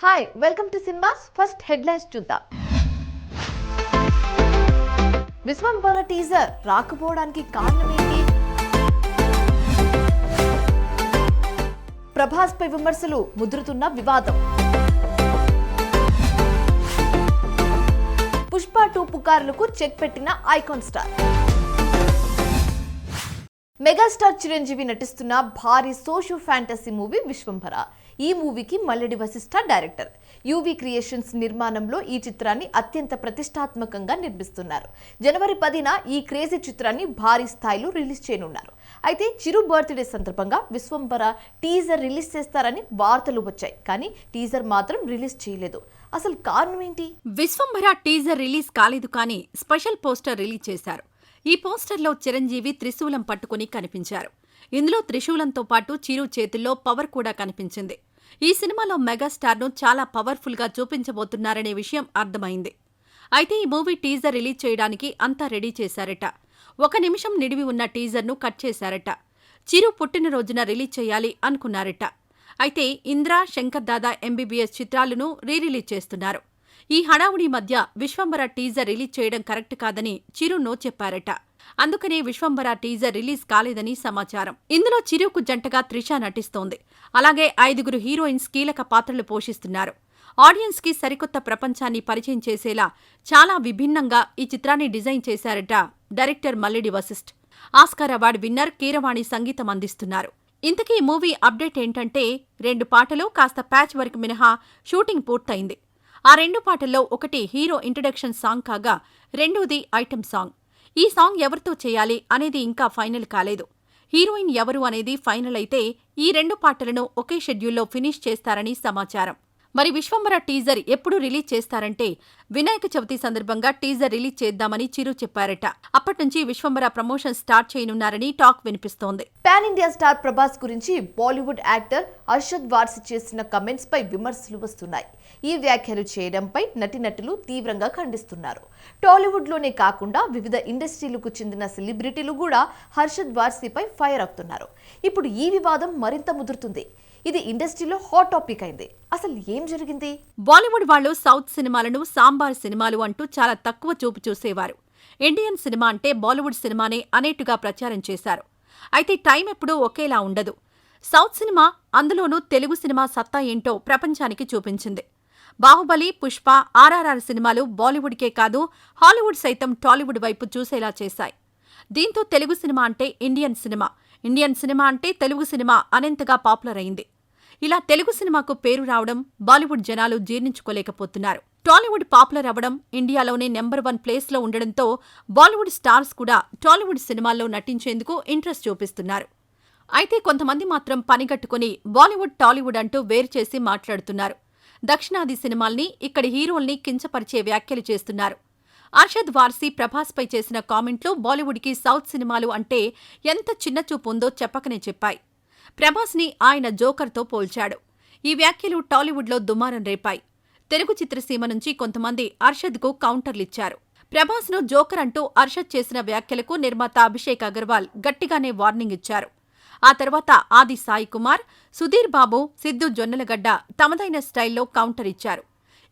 Hi welcome to cinemas first headlines చూద్దాం. Vishwambhara teaser రాకపోవడానికి కారణం ఏంటి? ప్రభాస్ పై విమర్శలు ముదురుతున్న వివాదం. పుష్ప 2 పుకార్లకు చెక్ పెట్టిన ఐకాన్ స్టార్. మెగాస్టార్ చిరంజీవి నటిస్తున్న భారీ సోషో ఫ్యాంటసీ మూవీ విశ్వంబర. ఈ మూవీకి Malledi Vashishtha director. UV creations నిర్మాణంలో ఈ చిత్రాన్ని అత్యంత ప్రతిష్టాత్మకంగా నిర్మిస్తున్నారు. జనవరి 10న ఈ క్రేజీ చిత్రాన్ని భారీ స్థాయిలో రిలీజ్ చేయనున్నారు. అయితే చిరు బర్త్డే సందర్భంగా విశ్వంబర టీజర్ రిలీజ్ చేస్తారని వార్తలు వచ్చాయి. కానీ టీజర్ మాత్రం రిలీజ్ చేయలేదు. అసలు కారణం ఏంటి? విశ్వంబర టీజర్ రిలీజ్ కాలేదు, కానీ స్పెషల్ పోస్టర్ రిలీజ్ చేశారు. ఈ పోస్టర్లో చిరంజీవి త్రిశూలం పట్టుకుని కనిపించారు. ఇందులో త్రిశూలంతో పాటు చిరు చేతుల్లో పవర్ కూడా కనిపించింది. ఈ సినిమాలో మెగాస్టార్ను చాలా పవర్ఫుల్గా చూపించబోతున్నారనే విషయం అర్థమైంది. అయితే ఈ మూవీ టీజర్ రిలీజ్ చేయడానికి అంతా రెడీ చేశారట. 1 నిమిషం నిడివి ఉన్న టీజర్ను కట్ చేశారట. చిరు పుట్టినరోజున రిలీజ్ చేయాలి అనుకున్నారట. అయితే ఇంద్ర, శంకర్ దాదా ఎంబీబీఎస్ చిత్రాలను రిలీజ్ చేస్తున్నారు. ఈ హడావుడి మధ్య విశ్వంబర టీజర్ రిలీజ్ చేయడం కరెక్ట్ కాదని చిరు నో చెప్పారట. అందుకనే విశ్వంబర టీజర్ రిలీజ్ కాలేదని సమాచారం. ఇందులో చిరుకు జంటగా త్రిష నటిస్తోంది. అలాగే 5 హీరోయిన్స్ కీలక పాత్రలు పోషిస్తున్నారు. ఆడియన్స్ కి సరికొత్త ప్రపంచాన్ని పరిచయం చేసేలా చాలా విభిన్నంగా ఈ చిత్రాన్ని డిజైన్ చేశారట director Malladi Vasishta. Oscar award winner Keeravani సంగీతం అందిస్తున్నారు. ఇంతకీ మూవీ అప్డేట్ ఏంటంటే 2 పాటలు కాస్త ప్యాచ్ వర్క్ మినహా షూటింగ్ పూర్తయింది. ఆ 2 పాటల్లో ఒకటి హీరో ఇంట్రడక్షన్ సాంగ్ కాగా, రెండోది ఐటెం సాంగ్. ఈ సాంగ్ ఎవరితో చేయాలి అనేది ఇంకా ఫైనల్ కాలేదు. హీరోయిన్ ఎవరు అనేది ఫైనల్ అయితే ఈ 2 పాటలను ఒకే షెడ్యూల్లో ఫినిష్ చేస్తారని సమాచారం. మరి విశ్వంబర టీజర్ ఎప్పుడు రిలీజ్ చేస్తారంటే వినాయక చవితి సందర్భంగా టీజర్ రిలీజ్ చేద్దామని చిరు చెప్పారట. అప్పట్నుంచి విశ్వంబర ప్రమోషన్ స్టార్ట్ చేయనున్నారని టాక్ వినిపిస్తోంది. పాన్ ఇండియా స్టార్ ప్రభాస్ గురించి బాలీవుడ్ యాక్టర్ అర్షద్ వార్సి చేసిన కమెంట్స్ పై విమర్శలు వస్తున్నాయి. ఈ వ్యాఖ్యలు చేయడంపై నటీనటులు తీవ్రంగా ఖండిస్తున్నారు. టాలీవుడ్ లోనే కాకుండా వివిధ ఇండస్ట్రీలకు చెందిన సెలబ్రిటీలు కూడా హర్షద్ వార్సిపై ఫైర్ అవుతున్నారు. ఇప్పుడు ఈ వివాదం మరింత ముదురుతుంది. ఇది ఇండస్ట్రీలో హాట్ టాపిక్ అయింది. అసలు ఏం జరిగింది? బాలీవుడ్ వాళ్ళు సౌత్ సినిమాలను సాంబార్ సినిమాలు అంటూ చాలా తక్కువ చూపు చూసేవారు. ఇండియన్ సినిమా అంటే బాలీవుడ్ సినిమానే అనేట్టుగా ప్రచారం చేశారు. అయితే టైం ఎప్పుడూ ఒకేలా ఉండదు. సౌత్ సినిమా, అందులోనూ తెలుగు సినిమా సత్తా ఏంటో ప్రపంచానికి చూపించింది. బాహుబలి, పుష్ప, RRR సినిమాలు బాలీవుడ్కే కాదు హాలీవుడ్ సైతం టాలీవుడ్ వైపు చూసేలా చేశాయి. దీంతో తెలుగు సినిమా అంటే ఇండియన్ సినిమా, ఇండియన్ సినిమా అంటే తెలుగు సినిమా అనేంతగా పాపులర్ అయింది. ఇలా తెలుగు సినిమాకు పేరు రావడం బాలీవుడ్ జనాలు జీర్ణించుకోలేకపోతున్నారు. టాలీవుడ్ పాపులర్ అవ్వడం, ఇండియాలోనే నెంబర్ 1 ప్లేస్లో ఉండడంతో బాలీవుడ్ స్టార్స్ కూడా టాలీవుడ్ సినిమాల్లో నటించేందుకు ఇంట్రెస్ట్ చూపిస్తున్నారు. అయితే కొంతమంది మాత్రం పనిగట్టుకుని బాలీవుడ్, టాలీవుడ్ అంటూ వేరు చేసి మాట్లాడుతున్నారు. దక్షిణాది సినిమాల్ని, ఇక్కడి హీరోల్ని కించపరిచే వ్యాఖ్యలు చేస్తున్నారు. అర్షద్ వార్సి ప్రభాస్పై చేసిన కామెంట్లు బాలీవుడ్కి సౌత్ సినిమాలు అంటే ఎంత చిన్నచూపు ఉందో చెప్పకనే చెప్పాయి. ప్రభాస్ని ఆయన జోకర్తో పోల్చాడు. ఈ వ్యాఖ్యలు టాలీవుడ్లో దుమారం రేపాయి. తెలుగు చిత్రసీమ నుంచి కొంతమంది అర్షద్కు కౌంటర్లిచ్చారు. ప్రభాస్ను జోకర్ అంటూ అర్షద్ చేసిన వ్యాఖ్యలకు నిర్మాత అభిషేక్ అగర్వాల్ గట్టిగానే వార్నింగ్ ఇచ్చారు. ఆ తర్వాత ఆది సాయి కుమార్, సుధీర్ బాబు, సిద్ధు జొన్నలగడ్డ తమదైన స్టైల్లో కౌంటర్ ఇచ్చారు.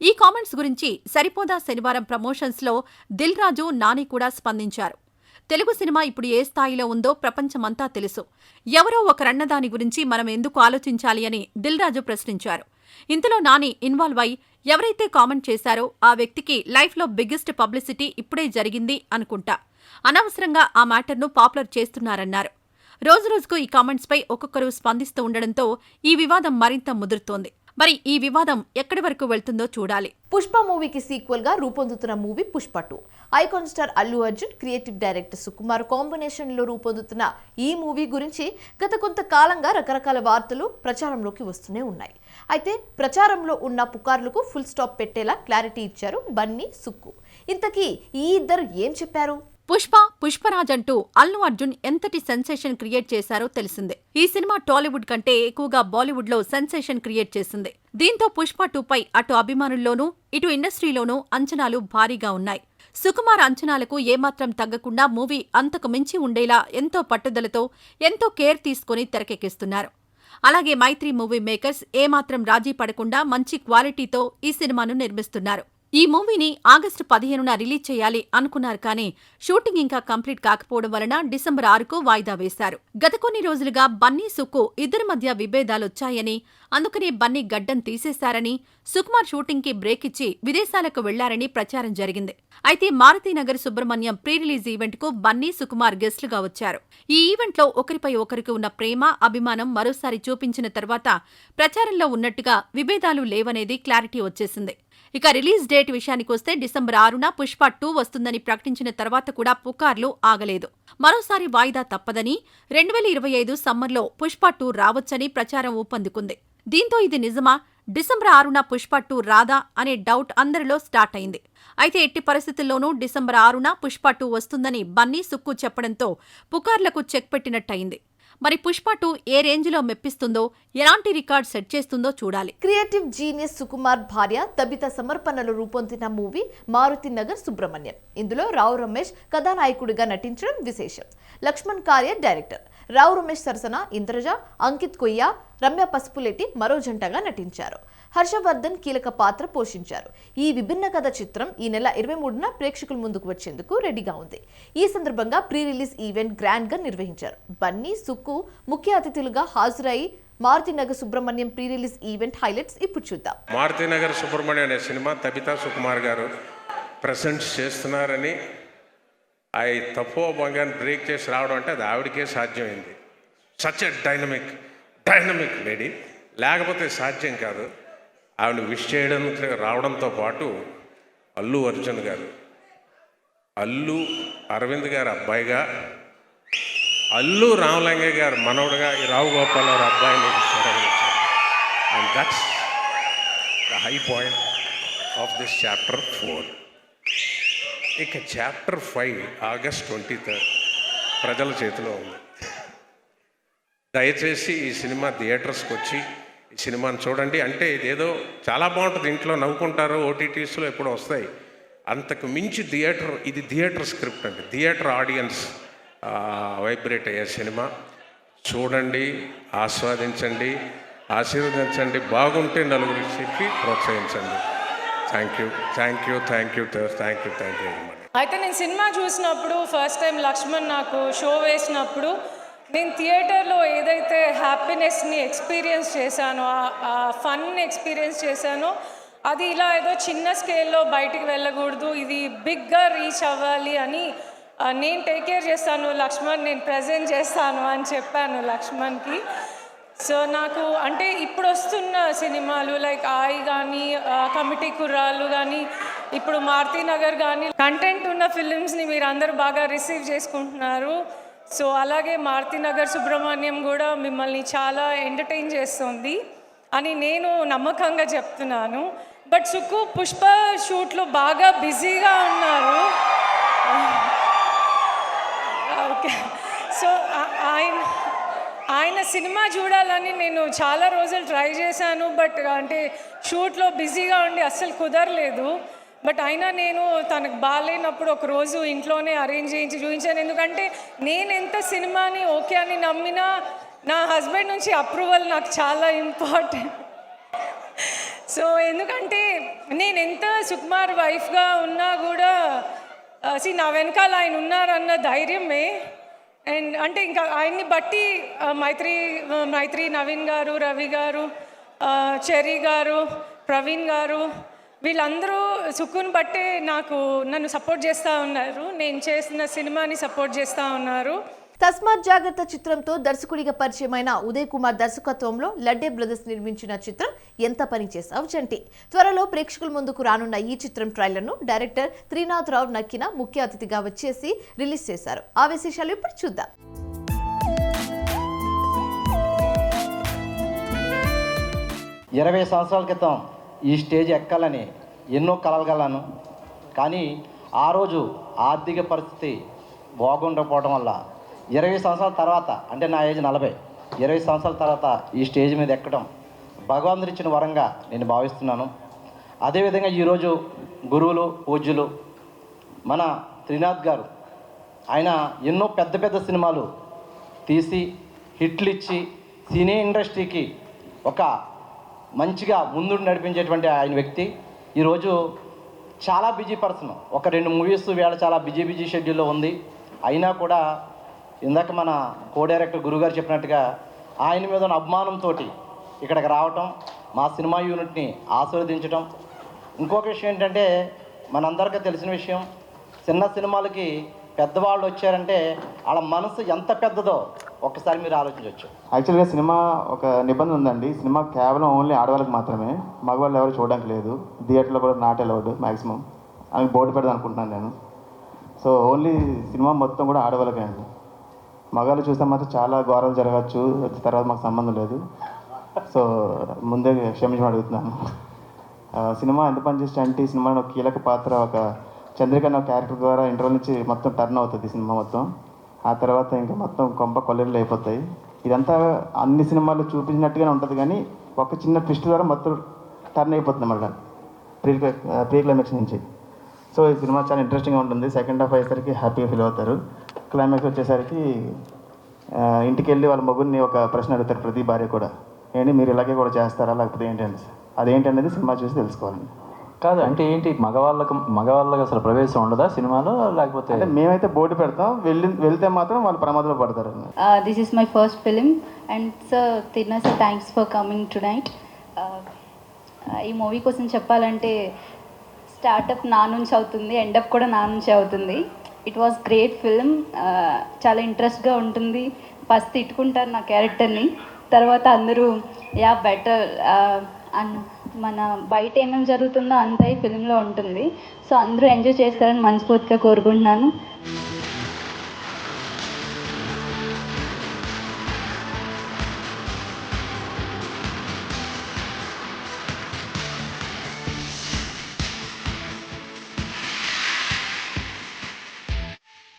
ఈ కామెంట్స్ గురించి సరిపోదా శనివారం ప్రమోషన్స్లో దిల్ రాజు, నాని కూడా స్పందించారు. తెలుగు సినిమా ఇప్పుడు ఏ స్థాయిలో ఉందో ప్రపంచమంతా తెలుసు. ఎవరో ఒకరన్నదాని గురించి మనం ఎందుకు ఆలోచించాలి అని దిల్ రాజు ప్రశ్నించారు. ఇంతలో నాని ఇన్వాల్వ్ అయి ఎవరైతే కామెంట్ చేశారో ఆ వ్యక్తికి లైఫ్లో బిగ్గెస్ట్ పబ్లిసిటీ ఇప్పుడే జరిగింది అనుకుంటా, అనవసరంగా ఆ మ్యాటర్ను పాపులర్ చేస్తున్నారన్నారు. రోజురోజుకు ఈ కామెంట్స్పై ఒక్కొక్కరు స్పందిస్తూ ఉండడంతో ఈ వివాదం మరింత ముదురుతోంది. మరి ఈ వివాదం ఎక్కడి వరకు వెళ్తుందో చూడాలి. పుష్ప మూవీకి సీక్వెల్ గా రూపొందుతున్న movie Pushpa 2. Icon star Allu Arjun, creative director Sukumar combination లో రూపొందుతున్న ఈ మూవీ గురించి గత కొంతకాలంగా రకరకాల వార్తలు ప్రచారంలోకి వస్తూనే ఉన్నాయి. అయితే ప్రచారంలో ఉన్న పుకార్లకు ఫుల్ స్టాప్ పెట్టేలా క్లారిటీ ఇచ్చారు బన్నీ, సుక్కు. ఇంతకీ ఈ ఇద్దరు ఏం చెప్పారు? పుష్ప, పుష్పరాజ్ అంటూ అల్లు అర్జున్ ఎంతటి సెన్సేషన్ క్రియేట్ చేశారో తెలిసిందే. ఈ సినిమా టాలీవుడ్ కంటే ఎక్కువగా బాలీవుడ్లో సెన్సేషన్ క్రియేట్ చేసింది. దీంతో పుష్ప 2పై అటు అభిమానుల్లోనూ ఇటు ఇండస్ట్రీలోనూ అంచనాలు భారీగా ఉన్నాయి. సుకుమార్ అంచనాలకు ఏమాత్రం తగ్గకుండా మూవీ అంతకు మించి ఉండేలా ఎంతో పట్టుదలతో, ఎంతో కేర్ తీసుకుని తెరకెక్కిస్తున్నారు. అలాగే మైత్రి మూవీ మేకర్స్ ఏమాత్రం రాజీ పడకుండా మంచి క్వాలిటీతో ఈ సినిమాను నిర్మిస్తున్నారు. ఈ మూవీని ఆగస్టు 15న రిలీజ్ చేయాలి అనుకున్నారు కానీ షూటింగ్ ఇంకా కంప్లీట్ కాకపోవడం వలన డిసెంబర్ 6కు వాయిదా వేశారు. గత కొన్ని రోజులుగా బన్నీ సుక్కు ఇద్దరి మధ్య విభేదాలొచ్చాయని, అందుకనే బన్నీ గడ్డం తీసేశారని, సుకుమార్ షూటింగ్కి బ్రేక్ ఇచ్చి విదేశాలకు వెళ్లారని ప్రచారం జరిగింది. అయితే మారుతీనగర్ సుబ్రహ్మణ్యం ప్రీ రిలీజ్ ఈవెంట్కు బన్నీ, సుకుమార్ గెస్టులుగా వచ్చారు. ఈ ఈవెంట్లో ఒకరిపై ఒకరికి ఉన్న ప్రేమ, అభిమానం మరోసారి చూపించిన తర్వాత ప్రచారంలో ఉన్నట్టుగా విభేదాలు లేవనేది క్లారిటీ వచ్చేసింది. ఇక రిలీజ్ డేట్ విషయానికొస్తే డిసెంబర్ 6న పుష్ప 2 వస్తుందని ప్రకటించిన తర్వాత కూడా పుకార్లు ఆగలేదు. మరోసారి వాయిదా తప్పదని, 2025 సమ్మర్లో పుష్ప 2 రావచ్చని ప్రచారం ఊపందుకుంది. దీంతో ఇది నిజమా, డిసెంబర్ 6న పుష్ప 2 రాదా అనే డౌట్ అందరిలో స్టార్ట్ అయింది. అయితే ఎట్టి పరిస్థితుల్లోనూ డిసెంబర్ 6న పుష్ప 2 వస్తుందని బన్నీ, సుక్కు చెప్పడంతో పుకార్లకు చెక్ పెట్టినట్టయింది. మరి పుష్ప 2 ఏ రేంజ్లో మెప్పిస్తుందో, ఎలాంటి రికార్డ్ సెట్ చేస్తుందో చూడాలి. క్రియేటివ్ జీనియస్ సుకుమార్ భార్య తబిత సమర్పణలో రూపొందిన మూవీ మారుతినగర్ సుబ్రహ్మణ్యం. ఇందులో రావు రమేష్ కథానాయకుడిగా నటించడం విశేషం. లక్ష్మణ్ కార్య డైరెక్టర్. రావు రమేష్ సరసన ఇంద్రజ, అంకిత్ కొయ్య, రమ్య పసుపులేటి మరో జంటగా నటించారు. హర్షవర్ధన్ కీలక పాత్ర పోషించారు. ఈ విభిన్న కథ చిత్రం ఈ నెల 23న ప్రేక్షకుల ముందుకు వచ్చేందుకు రెడీగా ఉంది. ఈ సందర్భంగా ప్రీ రిలీజ్ ఈవెంట్ గ్రాండ్ గా నిర్వహించారు. బన్నీ, సుక్కు ముఖ్య అతిథులుగా హాజరై Maruthi Nagar Subrahmanyam pre release event highlights ఇప్పుడు చూద్దాం. మారుతినగర్ సుబ్రహ్మణ్యం అనే సినిమా తబితా సుకుమార్ గారు ప్రజెంట్ చేస్తున్నారని తప్పో బంగాన్ని బ్రేక్ చేసి రావడం అంటే అది ఆవిడకే సాధ్యమైంది. సచ్ ఎ డైనమిక్ లేడీ, లేకపోతే సాధ్యం కాదు. ఆవిడ విష్ చేయడం రావడంతో పాటు అల్లు అర్జున్ గారు, అల్లు అరవింద్ గారు అబ్బాయిగా, అల్లు రామలింగయ్య గారు మనవడుగా ఈ రావు గోపాలరావు అబ్బాయిని and that's the high point of this chapter 4. ఇక చాప్టర్ 5 ఆగస్ట్ 23 ప్రజల చేతిలో ఉంది. దయచేసి ఈ సినిమా థియేటర్స్కి వచ్చి ఈ సినిమాని చూడండి. అంటే ఇదేదో చాలా బాగుంటుంది, ఇంట్లో నవ్వుకుంటారు, ఓటీటీస్లో ఎప్పుడో వస్తాయి. అంతకు మించి ఇది థియేటర్ స్క్రిప్ట్ అండి. థియేటర్ ఆడియన్స్ వైబ్రేట్ అయ్యే సినిమా. చూడండి, ఆస్వాదించండి, ఆశీర్వదించండి, బాగుంటే నలుగురికి చెప్పి ప్రోత్సహించండి. Thank you very much. అయితే నేను సినిమా చూసినప్పుడు ఫస్ట్ టైం లక్ష్మణ్ నాకు షో వేసినప్పుడు నేను థియేటర్లో ఏదైతే హ్యాపీనెస్ని ఎక్స్పీరియన్స్ చేశానో, ఆ ఫన్ ఎక్స్పీరియన్స్ చేశానో, అది ఇలా ఏదో చిన్న స్కేల్లో బయటికి వెళ్ళకూడదు, ఇది బిగ్గా రీచ్ అవ్వాలి అని నేను టేక్ కేర్ చేస్తాను లక్ష్మణ్, నేను ప్రజెంట్ చేస్తాను అని చెప్పాను లక్ష్మణ్కి. సో నాకు అంటే ఇప్పుడు వస్తున్న సినిమాలు లైక్ ఆయి కానీ, కమిటీ కుర్రాళ్ళు కానీ, ఇప్పుడు మారుతినగర్ కానీ, కంటెంట్ ఉన్న ఫిలిమ్స్ని మీరు అందరూ బాగా రిసీవ్ చేసుకుంటున్నారు. సో అలాగే మారుతినగర్ సుబ్రహ్మణ్యం కూడా మిమ్మల్ని చాలా ఎంటర్టైన్ చేస్తుంది అని నేను నమ్మకంగా చెప్తున్నాను. బట్ సుక్కు పుష్ప షూట్లో బాగా బిజీగా ఉన్నారు. ఓకే, సో ఆయన సినిమా చూడాలని నేను చాలా రోజులు ట్రై చేశాను. బట్ అంటే షూట్లో బిజీగా ఉండి అస్సలు కుదరలేదు. బట్ అయినా నేను తనకు బాగాలేనప్పుడు ఒకరోజు ఇంట్లోనే అరేంజ్ చేయించి చూపించాను. ఎందుకంటే నేను ఎంత సినిమాని ఓకే అని నమ్మినా నా హస్బెండ్ నుంచి అప్రూవల్ నాకు చాలా ఇంపార్టెంట్. సో ఎందుకంటే నేను ఎంత సుకుమార్ వైఫ్గా ఉన్నా కూడా నా వెనకాల ఆయన ఉన్నారన్న ధైర్యమే. అండ్ అంటే ఇంకా ఆయన్ని బట్టి మైత్రి నవీన్ గారు, రవి గారు, చెర్రీ గారు, ప్రవీణ్ గారు, వీళ్ళందరూ సుక్కుని బట్టే నన్ను సపోర్ట్ చేస్తూ ఉన్నారు, నేను చేసిన సినిమాని సపోర్ట్ చేస్తూ ఉన్నారు. తస్మాత్ జాగ్రత్త చిత్రంతో దర్శకుడిగా పరిచయమైన ఉదయ్ కుమార్ దర్శకత్వంలో లడ్డే బ్రదర్స్ నిర్మించిన చిత్రం ఎంత పని చేసావు చంటి. త్వరలో ప్రేక్షకుల ముందుకు రానున్న ఈ చిత్రం ట్రైలర్ను డైరెక్టర్ త్రినాథ్ రావు నక్కిన ముఖ్య అతిథిగా వచ్చేసి రిలీజ్ చేశారు. ఆ విశేషాలు ఇప్పుడు చూద్దాం. 20 సంవత్సరాల క్రితం ఈ స్టేజ్ ఎక్కాలని ఎన్నో కలగలను, కానీ ఆ రోజు ఆర్థిక పరిస్థితి బాగుండకపోవడం వల్ల 20 సంవత్సరాల తర్వాత, అంటే నా ఏజ్ 40, 20 సంవత్సరాల తర్వాత ఈ స్టేజ్ మీద ఎక్కడం భగవంతుడు ఇచ్చిన వరంగా నేను భావిస్తున్నాను. అదేవిధంగా ఈరోజు గురువులు, పూజ్యులు మన త్రినాథ్ గారు, ఆయన ఎన్నో పెద్ద పెద్ద సినిమాలు తీసి హిట్లు ఇచ్చి సినీ ఇండస్ట్రీకి ఒక మంచిగా ముందుండి నడిపించేటువంటి ఆయన వ్యక్తి ఈరోజు చాలా బిజీ పర్సన్. ఒక 2 మూవీస్ వేళ చాలా బిజీ షెడ్యూల్లో ఉంది. అయినా కూడా ఇందాక మన కో డైరెక్టర్ గురుగారు చెప్పినట్టుగా ఆయన మీద ఉన్న అభిమానంతో ఇక్కడికి రావటం, మా సినిమా యూనిట్ని ఆశీర్వదించడం. ఇంకొక విషయం ఏంటంటే, మనందరికీ తెలిసిన విషయం, చిన్న సినిమాలకి పెద్దవాళ్ళు వచ్చారంటే వాళ్ళ మనసు ఎంత పెద్దదో ఒక్కసారి మీరు ఆలోచించవచ్చు. యాక్చువల్గా సినిమా ఒక నిబంధన ఉందండి. సినిమా కేవలం ఓన్లీ ఆడవాళ్ళకి మాత్రమే, మగవాళ్ళు ఎవరు చూడడానికి లేదు. థియేటర్లో కూడా నాట్ అలౌడ్ మ్యాక్సిమం అని బోర్డు పెడదాం అనుకుంటున్నాను నేను. సో ఓన్లీ సినిమా మొత్తం కూడా ఆడవాళ్ళకే అండి. మగవాళ్ళు చూస్తే మాత్రం చాలా ఘోరాలు జరగచ్చు, తర్వాత మాకు సంబంధం లేదు. సో ముందే క్షమించమని అడుగుతున్నాను. సినిమా ఎంత పనిచేస్తే అంటే ఈ సినిమాలో ఒక కీలక పాత్ర, ఒక చంద్రిక అనే క్యారెక్టర్ ద్వారా ఇంటర్వల్ నుంచి మొత్తం టర్న్ అవుతుంది సినిమా మొత్తం. ఆ తర్వాత ఇంకా మొత్తం కొంప కొల్లెళ్ళు అయిపోతాయి. ఇదంతా అన్ని సినిమాల్లో చూపించినట్టుగానే ఉంటుంది, కానీ ఒక చిన్న ట్విస్ట్ ద్వారా మొత్తం టర్న్ అయిపోతుంది మళ్ళీ ప్రీ క్లైమాక్స్ నుంచి. సో ఈ సినిమా చాలా ఇంట్రెస్టింగ్గా ఉంటుంది. సెకండ్ హాఫ్ అయ్యేసరికి హ్యాపీగా ఫీల్ అవుతారు. క్లైమాక్స్ వచ్చేసరికి ఇంటికి వెళ్ళి వాళ్ళ మగుడిని ఒక ప్రశ్న అడుగుతారు ప్రతి భార్య కూడా, ఏంటి మీరు ఇలాగే కూడా చేస్తారా లేకపోతే ఏంటండి, అదేంటనేది సినిమా చూసి తెలుసుకోవాలండి. కాదు అంటే ఏంటి, మగవాళ్ళకి అసలు ప్రవేశం ఉండదా సినిమాలో, లేకపోతే? అంటే మేమైతే బోర్డు పెడతాం, వెళ్తే మాత్రం వాళ్ళు ప్రమాదంలో పడతారు. This is my first film and sir, Tirna sir, thanks for coming tonight. ఈ మూవీ కోసం చెప్పాలంటే స్టార్టప్ నా నుంచి అవుతుంది, ఎండప్ కూడా నా నుంచి అవుతుంది. It was great film. చాలా ఇంట్రెస్ట్గా ఉంటుంది. ఫస్ట్ తిట్టుకుంటారు నా క్యారెక్టర్ని, తర్వాత అందరూ యా బెటర్ మన బయట ఏమేమి జరుగుతుందో అంతా ఈ ఫిల్మ్లో ఉంటుంది. సో అందరూ ఎంజాయ్ చేస్తారని మనస్ఫూర్తిగా కోరుకుంటున్నాను.